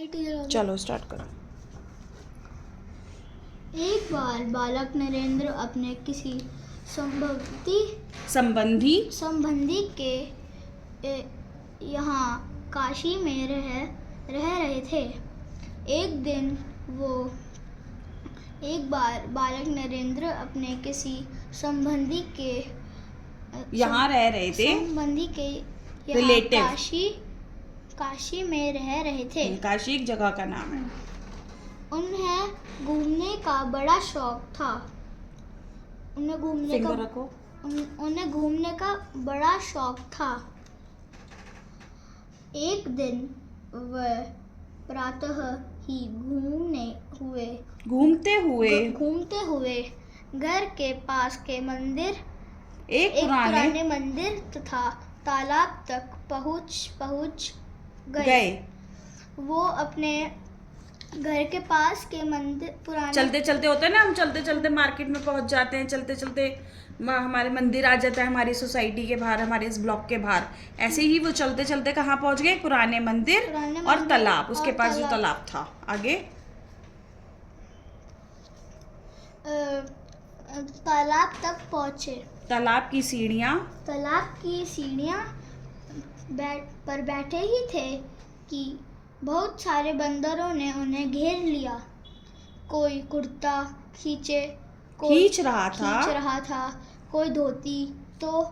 चलो स्टार्ट करो। एक बार बालक नरेंद्र अपने किसी संबंधी के यहाँ काशी में रह रहे थे। एक बार बालक नरेंद्र अपने किसी संबंधी के यहाँ रह रहे थे। संबंधी के यहाँ रिलेटिव काशी में रह रहे थे। काशी एक जगह का नाम है। उन्हें घूमने का बड़ा शौक था। उन्हें घूमने का बड़ा शौक था। एक दिन वह प्रातः ही घूमते हुए घर के पास के मंदिर एक पुराने मंदिर तथा तालाब तक पहुंच गए। वो अपने घर के पास के मंदिर पुराने चलते चलते होता है ना, हम चलते चलते मार्केट में पहुंच जाते हैं, चलते चलते हमारे मंदिर आ जाता है हमारी सोसाइटी के बाहर, हमारे इस ब्लॉक के बाहर। ऐसे ही वो चलते चलते कहाँ पहुंच गए? पुराने मंदिर और तालाब, उसके पास जो तालाब था। आगे तालाब तक पहुंचे। तालाब की सीढ़ियाँ पर बैठे ही थे कि बहुत सारे बंदरों ने उन्हें घेर लिया। कोई कुर्ता खींच रहा था, कोई धोती, तो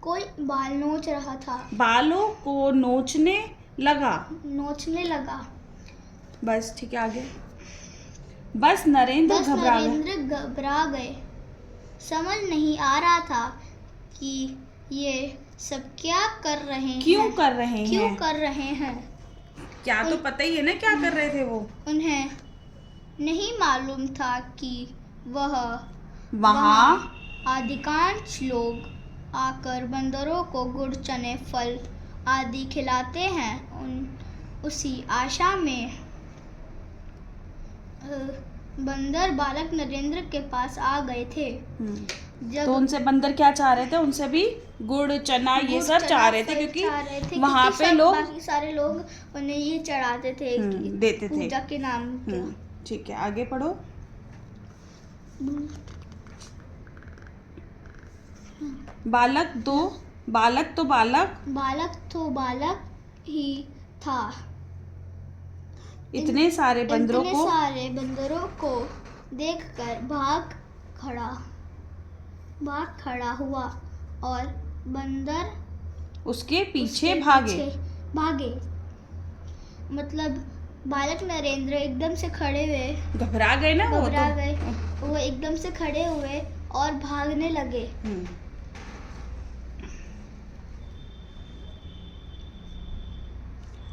कोई बाल नोच रहा था। बालों को नोचने लगा। बस ठीक है, आगे। बस नरेंद्र घबरा गए। समझ नहीं आ रहा था कि ये सब क्या कर रहे हैं। क्या तो पता ही है ना क्या कर रहे थे वो। उन्हें नहीं मालूम था कि वहाँ अधिकांश लोग आकर बंदरों को गुड़, चने, फल आदि खिलाते हैं। उसी आशा में बंदर बालक नरेंद्र के पास आ गए थे। तो उनसे बंदर क्या चाह रहे थे? उनसे भी गुड़, चना ये सब चाह रहे थे, क्योंकि वहाँ पे बाकी सारे लोग उन्हें ये चढ़ाते थे, देते थे पूजा के नाम पे। ठीक है, आगे पढ़ो। बालक तो बालक ही था। इतने सारे बंदरों को देखकर भाग खड़ा हुआ और बंदर उसके पीछे भागे। मतलब बालक नरेंद्र एकदम से खड़े हुए, घबरा गए ना, वो एकदम से खड़े हुए और भागने लगे।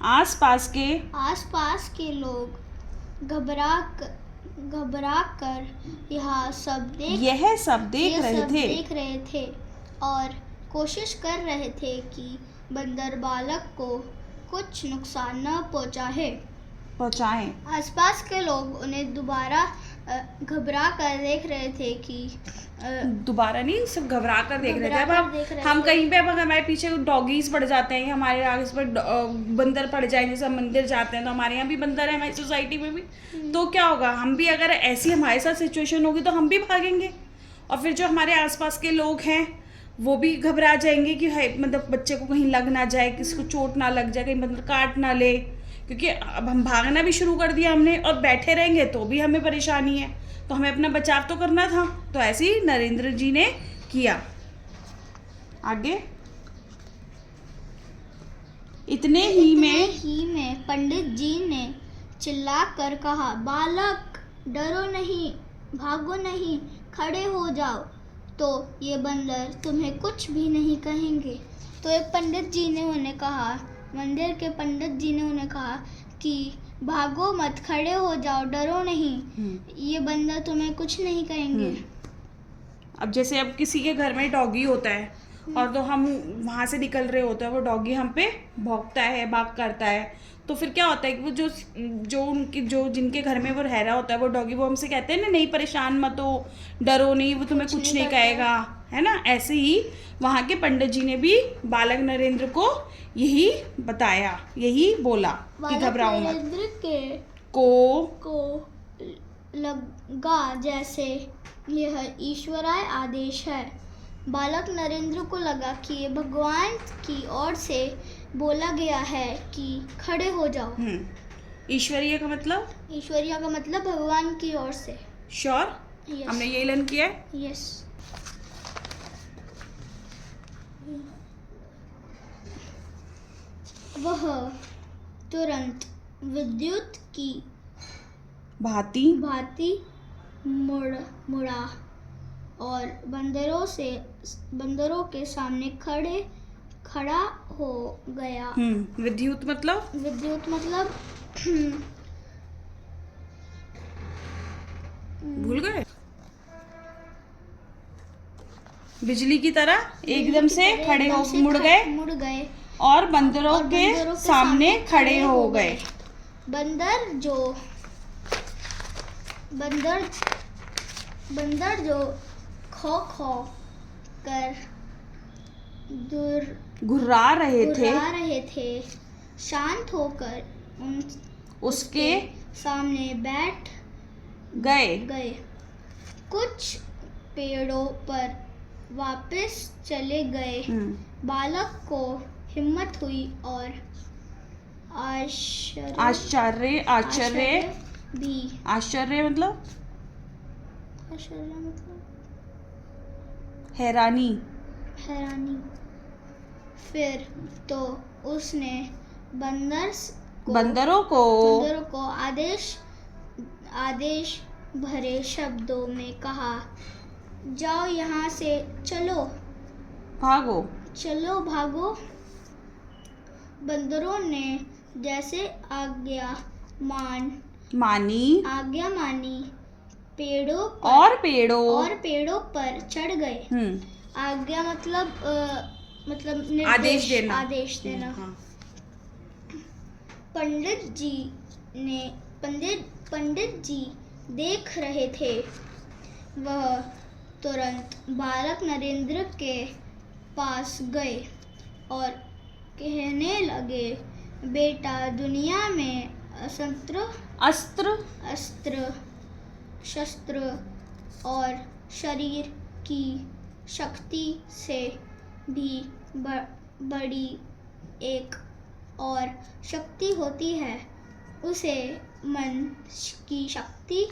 आसपास के लोग घबरा कर यह सब देख रहे थे और कोशिश कर रहे थे कि बंदर बालक को कुछ नुकसान न पहुंचाएं। आसपास के लोग उन्हें दोबारा घबरा कर देख रहे थे कि दोबारा नहीं, सिर्फ घबरा कर देख रहे थे। अब हम कहीं पे, अब हमारे पीछे डॉगीज पड़ जाते हैं, हमारे आगे पर बंदर पड़ जाएंगे, जैसे हम मंदिर जाते हैं तो हमारे यहाँ भी बंदर है, हमारी सोसाइटी में भी। तो क्या होगा, हम भी अगर ऐसी हमारे साथ सिचुएशन होगी तो हम भी भागेंगे, और फिर जो हमारे आसपास के लोग हैं वो भी घबरा जाएंगे कि मतलब बच्चे को कहीं लग ना जाए, किसी को चोट ना लग जाए, कहीं बंदर काट ना ले। क्योंकि अब हम भागना भी शुरू कर दिया हमने, और बैठे रहेंगे तो भी हमें परेशानी है, तो हमें अपना बचाव तो करना था। तो ऐसे ही नरेंद्र जी ने किया। आगे, इतने ही में पंडित जी ने चिल्लाकर कहा, बालक डरो नहीं, भागो नहीं, खड़े हो जाओ, तो ये बंदर तुम्हें कुछ भी नहीं कहेंगे। तो एक पंडित जी ने उन्हें कहा, मंदिर के पंडित जी ने उन्हें कहा कि भागो मत, खड़े हो जाओ, डरो नहीं, ये बंदर तुम्हें कुछ नहीं कहेंगे। अब जैसे अब किसी के घर में डॉगी होता है और तो हम वहाँ से निकल रहे होते हैं, वो डॉगी हम पे भौंकता है, बात करता है, तो फिर क्या होता है कि वो जो उनकी जो जिनके घर में वो रह रहा होता है वो डॉगी, वो हमसे कहते हैं ना, नहीं परेशान मत हो, डरो नहीं, वो तुम्हें कुछ नहीं कहेगा, है ना। ऐसे ही वहाँ के पंडित जी ने भी बालक नरेंद्र को यही बताया, यही बोला कि घबराओ मत। नरेंद्र को लगा जैसे यह ईश्वराय आदेश है। बालक नरेंद्र को लगा कि ये भगवान की ओर से बोला गया है कि खड़े हो जाओ। ईश्वरीय का मतलब? ईश्वरीय का मतलब भगवान की ओर से। श्योर? हमने यही लर्न किया है। यस। वह तुरंत विद्युत की भांति मुड़ा और बंदरों के सामने खड़ा हो गया। विद्युत मतलब? विद्युत मतलब भूल गए? बिजली की तरह एकदम से खड़े हो मुड़ गए और बंदरों के सामने खड़े हो गए। बंदर जो खो कर घुर्रा रहे थे शांत होकर उसके सामने बैठ गए। कुछ पेड़ों पर वापस चले गए। बालक को हिम्मत हुई और आश्चर्य मतलब हैरानी। फिर तो उसने बंदरों को आदेश भरे शब्दों में कहा, जाओ यहाँ से, चलो भागो। बंदरों ने जैसे आज्ञा मानी पेड़ों पर चढ़ गए। आज्ञा मतलब आदेश देना। हाँ। पंडित जी देख रहे थे। वह तुरंत बालक नरेंद्र के पास गए और कहने लगे, बेटा, दुनिया में अस्त्र शस्त्र और शरीर की शक्ति से भी बड़ी एक और शक्ति होती है। उसे मन की शक्ति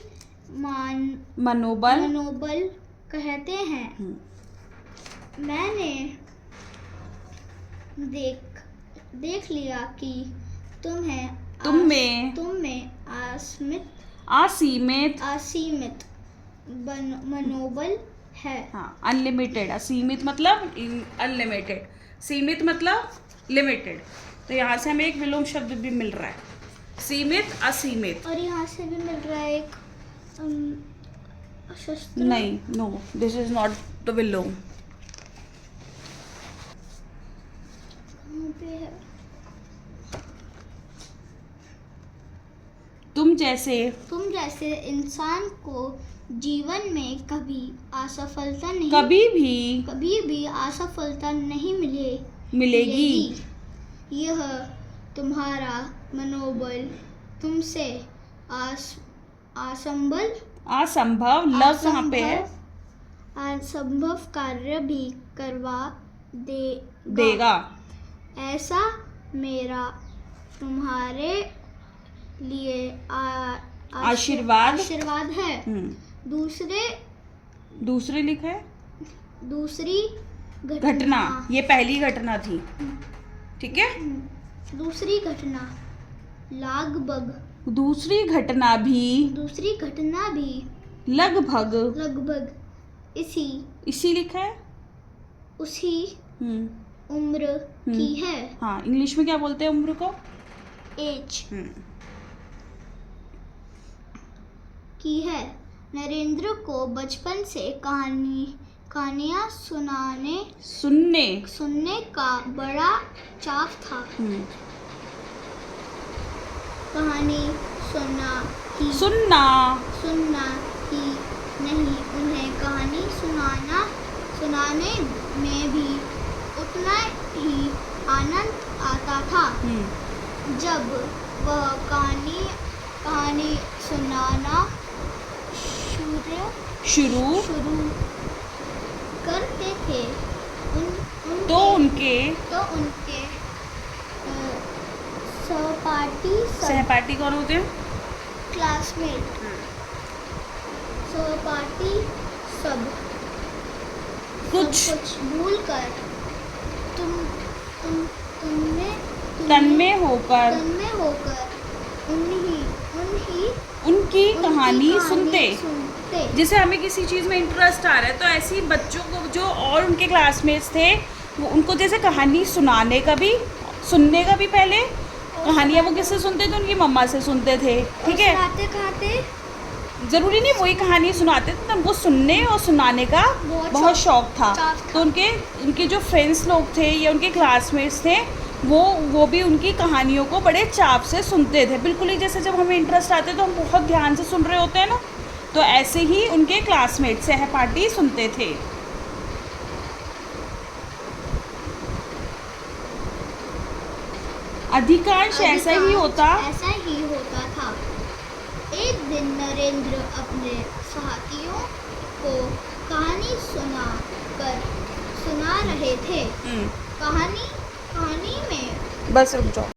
मनोबल कहते हैं। मैंने देख लिया कि तुम में असीमित मनोबल है। हाँ, अनलिमिटेड। असीमित मतलब अनलिमिटेड, सीमित मतलब लिमिटेड। तो यहाँ से हमें एक विलोम शब्द भी मिल रहा है, सीमित, असीमित। और यहाँ से भी मिल रहा है एक शस्त्र। नहीं, no, this is not the विलोम। कहाँ पे है? तुम जैसे इंसान को जीवन में कभी भी असफलता नहीं मिलेगी। यह तुम्हारा मनोबल तुमसे असंभव कार्य भी करवा देगा। ऐसा मेरा तुम्हारे लिए आशीर्वाद है। दूसरे लिखा है, दूसरी घटना। ये पहली घटना थी, ठीक है। दूसरी घटना दूसरी घटना भी लगभग इसी लिखा है, उसी उम्र की है। हाँ, इंग्लिश में क्या बोलते हैं उम्र को? एज की है। नरेंद्र को बचपन से कहानियाँ सुनने का बड़ा चाव था। कहानी सुनना ही नहीं, उन्हें कहानी सुनाने में भी उतना ही आनंद आता था। जब वह कहानी सुनाना शुरू करते थे तो उनके सहपाठी कौन होते हैं? क्लासमेट, सहपाठी सब कुछ भूल कर तन्मय होकर उनकी कहानी सुनते। जैसे हमें किसी चीज़ में इंटरेस्ट आ रहा है तो ऐसे ही बच्चों को जो और उनके क्लासमेट्स थे वो उनको जैसे कहानी सुनने का भी पहले कहानियाँ वो किससे सुनते थे? उनकी मम्मा से सुनते थे। ठीक है, खाते ज़रूरी नहीं वही कहानी सुनाते थे, तो उनको सुनने और सुनाने का बहुत शौक था। तो उनके जो फ्रेंड्स लोग थे या उनके क्लासमेट्स थे वो भी उनकी कहानियों को बड़े चाव से सुनते थे। बिल्कुल ही जैसे जब हमें इंटरेस्ट आते तो हम बहुत ध्यान से सुन रहे होते हैं ना, तो ऐसे ही उनके क्लासमेट सहपाठी सुनते थे। अधिकांश ऐसा ही होता था। एक दिन नरेंद्र अपने साथियों को कहानी सुना रहे थे। कहानी में बस रुक जाओ।